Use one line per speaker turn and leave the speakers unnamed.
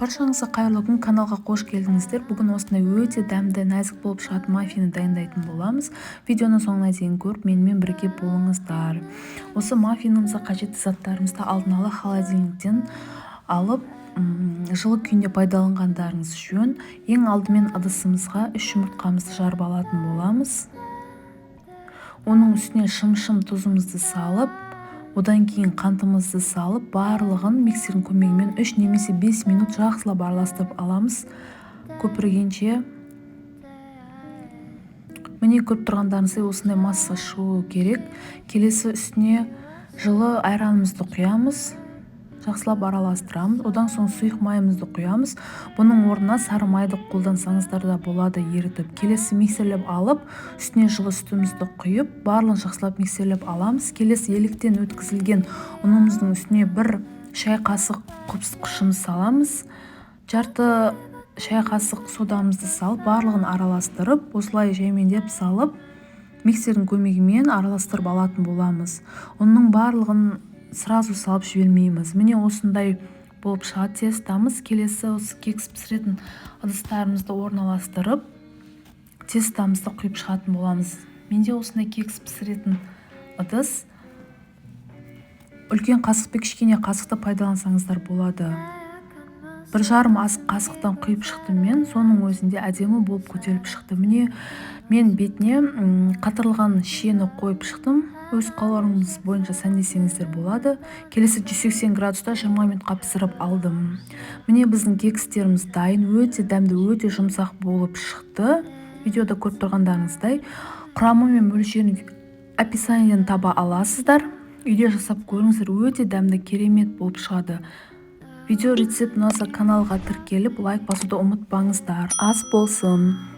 Баршаңызға қайырлы күн, каналға қош келдіңіздер. Бүгін осындай өте дәмді, нәзік болып шығатын маффинді дайындайтын боламыз. Видеоны соңына дейін көріп, менімен бірге болыңыздар. Осы маффинімізге қажетті заттарымызды алдын ала холодильниктен алып, жылы күйінде пайдаланғандарыңыз жөн. Ең алдымен ыдысымызға 3 жұмыртқамызды жарып алатын боламыз. Оның үстіне шым тұзымызды салып, одан кейін қантымызды салып, барлығын миксердің көмегімен 3 немесе 5 минут жақсылап араластырып аламыз. Көпіргенше. Міне көріп тұрғандарыңыздай осындай масса шығуы керек. Келесі үстіне жылы айранымызды құямыз. Жақсылап араластырамыз. Одан соң сұйық майымызды құямыз. Бұның орнына сары майды қолдансаңыздар да болады ерітіп. Келесі миксерлеп алып, үстіне жылы сүтімізді құйып, барлығын жақсылап миксерлеп аламыз. Келесі електен өткізілген ұнымыздың үстіне 1 шай қасық қышымыз саламыз. Жарты шай қасық содамызды салып, барлығын араластырып, осылай жаймендеп салып, миксердің көмегімен араластырып алатын боламыз. Оның барлығын сразу салып жібермейміз. Міне осындай болып шығады тестамыз. Келесі осы кекс пісіретін ыдыстарымызды орналастырып, тестамызды құйып шығатын боламыз. Менде осындай кекс пісіретін ыдыс. Үлкен қасық пен кішкене қасықты пайдалансаңыздар болады. 1,5 ас қасықтан құйып шықтым мен. Соның өзінде әдемі болып көтеріліп шықты. Міне мен бетіне қатырылған шиені қойып шықтым. Өз қалауларыңыз бойынша сәндесеңіздер болады. Келесі 180 градуста 20 минутқа пісіріп алдым. Міне біздің кекстеріміз дайын. Өте дәмді, өте жұмсақ болып шықты. Видеода көріп тұрғандарыңыздай. Құрамы мен мөлшерін описаниеден таба аласыздар. Үйде жасап көріңіздер, өте дәмді, керемет болып шығады. Видео рецепт ұнаса каналға тіркеліп, лайк басуды ұмытпаңыздар. Ас болсын!